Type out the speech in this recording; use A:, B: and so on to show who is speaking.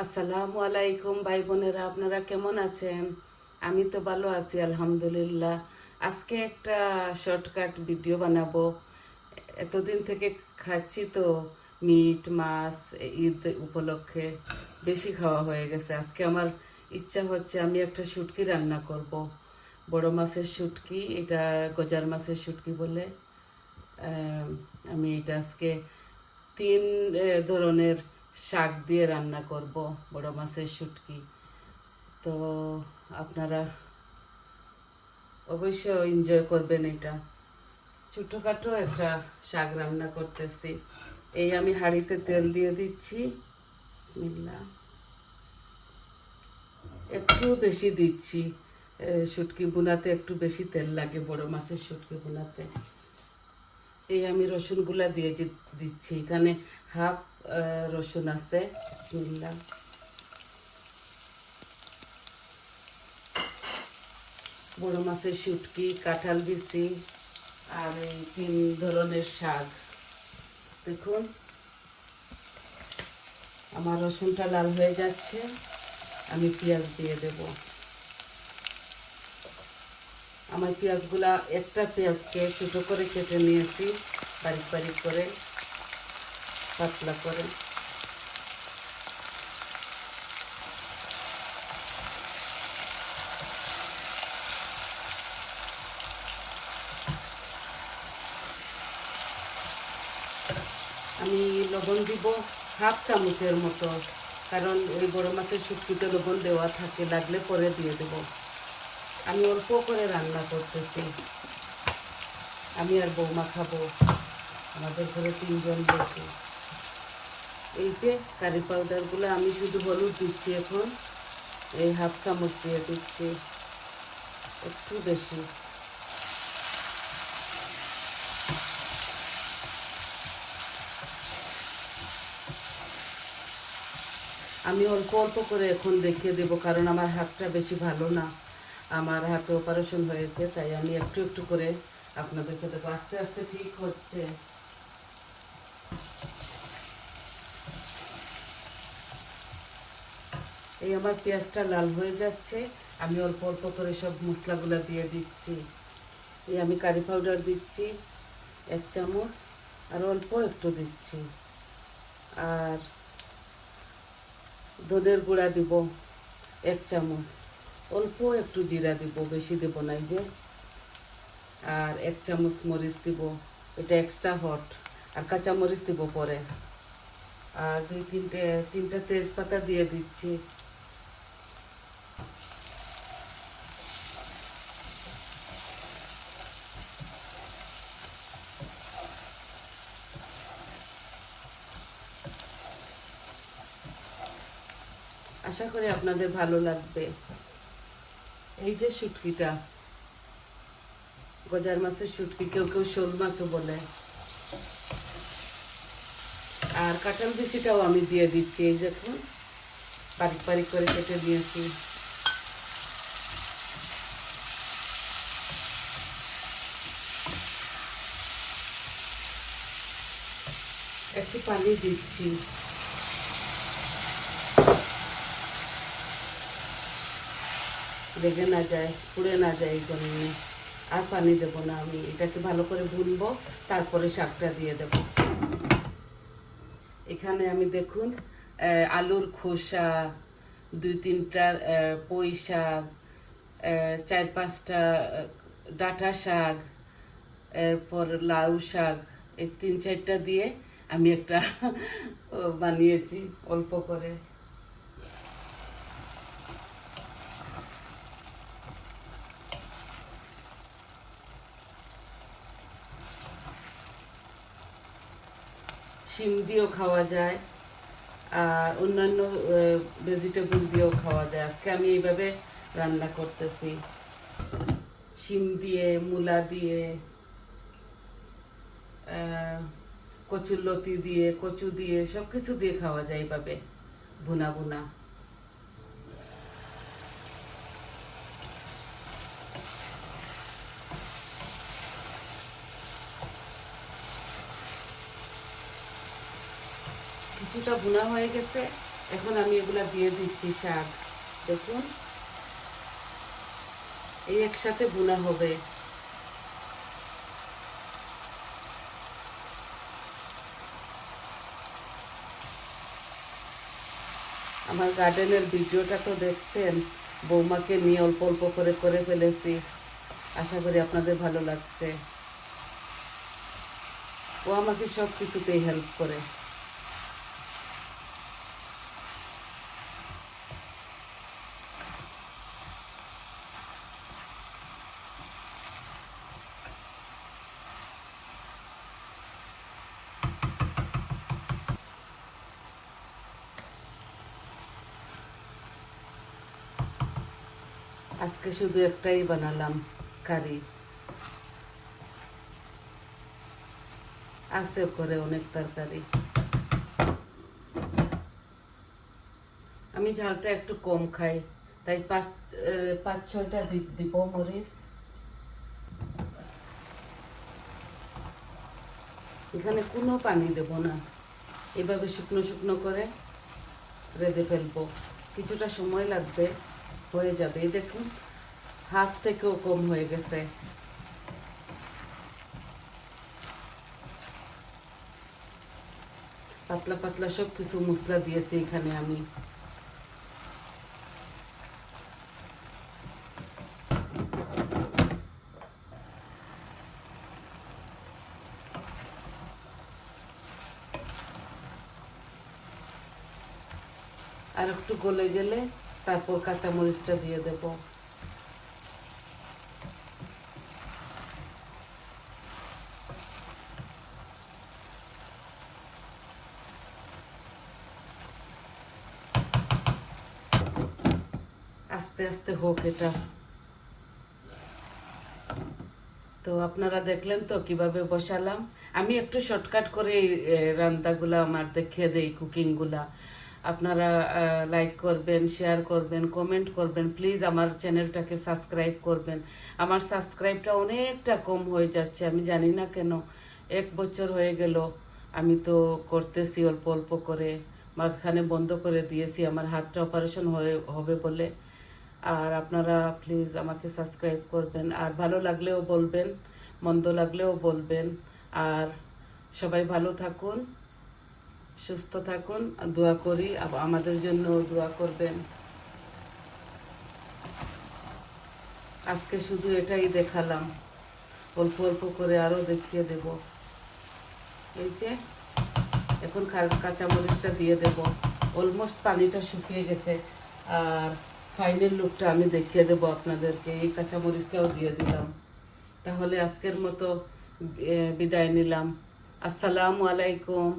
A: আসসালামু আলাইকুম ভাই বোনেরা, আপনারা কেমন আছেন? আমি তো ভালো আছি আলহামদুলিল্লাহ। আজকে একটা শর্টকাট ভিডিও বানাবো। এতদিন থেকে খাচ্ছি তো মিট মাছ, ঈদ উপলক্ষে বেশি খাওয়া হয়ে গেছে। আজকে আমার ইচ্ছা হচ্ছে আমি একটা শুটকি রান্না করব। বড় মাছের শুটকি, এটা গজার মাছের শুটকি বলে। আমি এটা আজকে তিন ধরনের শাক দিয়ে রান্না করব বড় মাছের শুটকি। তো আপনারা অবশ্যই এনজয় করবেন। এটা ছোটোখাটো একটা শাক রান্না করতেছি। এই আমি হাঁড়িতে তেল দিয়ে দিচ্ছি, বিসমিল্লাহ। একটু বেশি দিচ্ছি, শুটকি বুনাতে একটু বেশি তেল লাগে বড় মাছের শুটকি বুনাতে। এই আমি রসুনগুলা দিয়ে দিচ্ছি, এখানে হাফ রসুন আছে, বিসমিল্লাহ। বড় মাছের শুটকি, কাঁঠাল বিচি আর এই তিন ধরনের শাক। দেখুন আমার রসুনটা লাল হয়ে যাচ্ছে, আমি পেঁয়াজ দিয়ে দেব। আমার পেঁয়াজগুলা, একটা পেঁয়াজকে ছোটো করে কেটে নিয়েছি, বারিক বারিক করে, পাতলা করে। আমি লবণ দিব হাফ চামচের মতো, কারণ ওই বড় মাছের শুটকিতে লবণ দেওয়া থাকে, লাগলে পরে দিয়ে দেব। আমি অল্প করে রান্না করতেছি, আমি আর বৌমা খাবো, আমাদের ঘরে তিনজন বসে। এই যে কারি পাউডারগুলো আমি শুধু হলুদ দিচ্ছি এখন, এই হাফ চামচ দিয়ে দিচ্ছি, একটু বেশি। আমি অল্প অল্প করে এখন দেখিয়ে দেব, কারণ আমার হাতটা বেশি ভালো না, আমার হাতে অপারেশন হয়েছে, তাই আমি একটু একটু করে আপনাদেরকে দেবো। আস্তে আস্তে ঠিক হচ্ছে। এই আমার পেঁয়াজটা লাল হয়ে যাচ্ছে, আমি অল্প অল্প করে সব মশলাগুলো দিয়ে দিচ্ছি। এই আমি কারি পাউডার দিচ্ছি 1 চামচ, আর অল্প একটু দিচ্ছি, আর ধনের গুঁড়া দিব 1 চামচ, অল্প একটু জিরা দিব, বেশি দেব না। এই যে, আর 1 চামচ মরিচ দিব, এটা এক্সট্রা হট, আর কাঁচা মরিচ দিব পরে, আর তিনটা তেজপাতা দিয়ে দিচ্ছি। আশা করি আপনাদের ভালো লাগবে। এই যে শুটকিটা, গজার মাছের শুটকি, কেউ কেউ শোল মাছও বলে। আর কাঁঠাল বিচিটাও আমি দিয়ে দিচ্ছি, এই দেখুন বারিক বারিক করে কেটে দিয়েছি। একটু পানি দিচ্ছি, লেগে না যায়, পুড়ে না যায়, এই জন্য। আর পানি দেবো না, আমি এটাকে ভালো করে ভুনবো, তারপরে শাকটা দিয়ে দেব। এখানে আমি দেখুন আলুর খোসা, 2-3টা পুঁই শাক, 4-5টা ডাঁটা শাক, এরপর লাউ শাক, এই 3-4টা দিয়ে আমি একটা বানিয়েছি অল্প করে। শিম দিয়েও খাওয়া যায়, আর অন্যান্য ভেজিটেবল দিয়েও খাওয়া যায়। আজকে আমি এইভাবে রান্না করতেছি, শিম দিয়ে, মূলা দিয়ে, কচুরলতি দিয়ে, কচু দিয়ে, সব কিছু দিয়ে খাওয়া যায় এইভাবে ভুনা ভুনা। কিছুটা ভুনা হয়ে গেছে, এখন আমি এগুলা দিয়ে দিচ্ছি শাক। দেখুন এই একসাথে ভুনা হবে। আমার গার্ডেনের ভিডিওটা তো দেখছেন, বৌমাকে নিয়ে অল্প অল্প করে করে ফেলেছি। আশা করি আপনাদের ভালো লাগছে। ও আমাকে সব কিছুতেই হেল্প করে। আজকে শুধু একটাই বানালাম কারি, আছে করে অনেক তরকারি। আমি ঝালটা একটু কম খাই, তাই পাঁচ ছয়টা দিব মরিচ। এখানে কোনো পানি দেব না, এভাবে শুকনো শুকনো করে রেঁধে ফেলবো। কিছুটা সময় লাগবে, হয়ে যাবে। এই দেখুন হাফ থেকেও কম হয়ে গেছে। পাতলা পাতলা সব কিছু মশলা দিয়েছি এখানে আমি। আর একটু গলে গেলে তারপর কাঁচামরিচটা দিয়ে দেব। আস্তে আস্তে হোক এটা। তো আপনারা দেখলেন তো কিভাবে বসালাম। আমি একটু শর্টকাট করে এই রান্নাগুলা আমার দেখিয়ে দেই, কুকিংগুলা। আপনারা লাইক করবেন, শেয়ার করবেন, কমেন্ট করবেন। প্লিজ আমার চ্যানেলটাকে সাবস্ক্রাইব করবেন। আমার সাবস্ক্রাইবটা অনেকটা কম হয়ে যাচ্ছে, আমি জানি না কেন। 1 বছর হয়ে গেল আমি তো করতেছি অল্প অল্প করে, মাঝখানে বন্ধ করে দিয়েছি আমার হাতটা অপারেশন হবে বলে। আর আপনারা প্লিজ আমাকে সাবস্ক্রাইব করবেন, আর ভালো লাগলেও বলবেন, মন্দ লাগলেও বলবেন। আর সবাই ভালো থাকুন, সুস্থ থাকুন, দোয়া করি, আমাদের জন্য দোয়া করবেন। আজকে শুধু এটাই দেখালাম, অল্প অল্প করে আরও দেখিয়ে দেব। এই যে এখন কাঁচামরিচটা দিয়ে দেব। অলমোস্ট পানিটা শুকিয়ে গেছে। আর ফাইনাল লুকটা আমি দেখিয়ে দেব আপনাদেরকে। এই কাঁচামরিচটাও দিয়ে দিলাম। তাহলে আজকের মতো বিদায় নিলাম। আসসালামু আলাইকুম।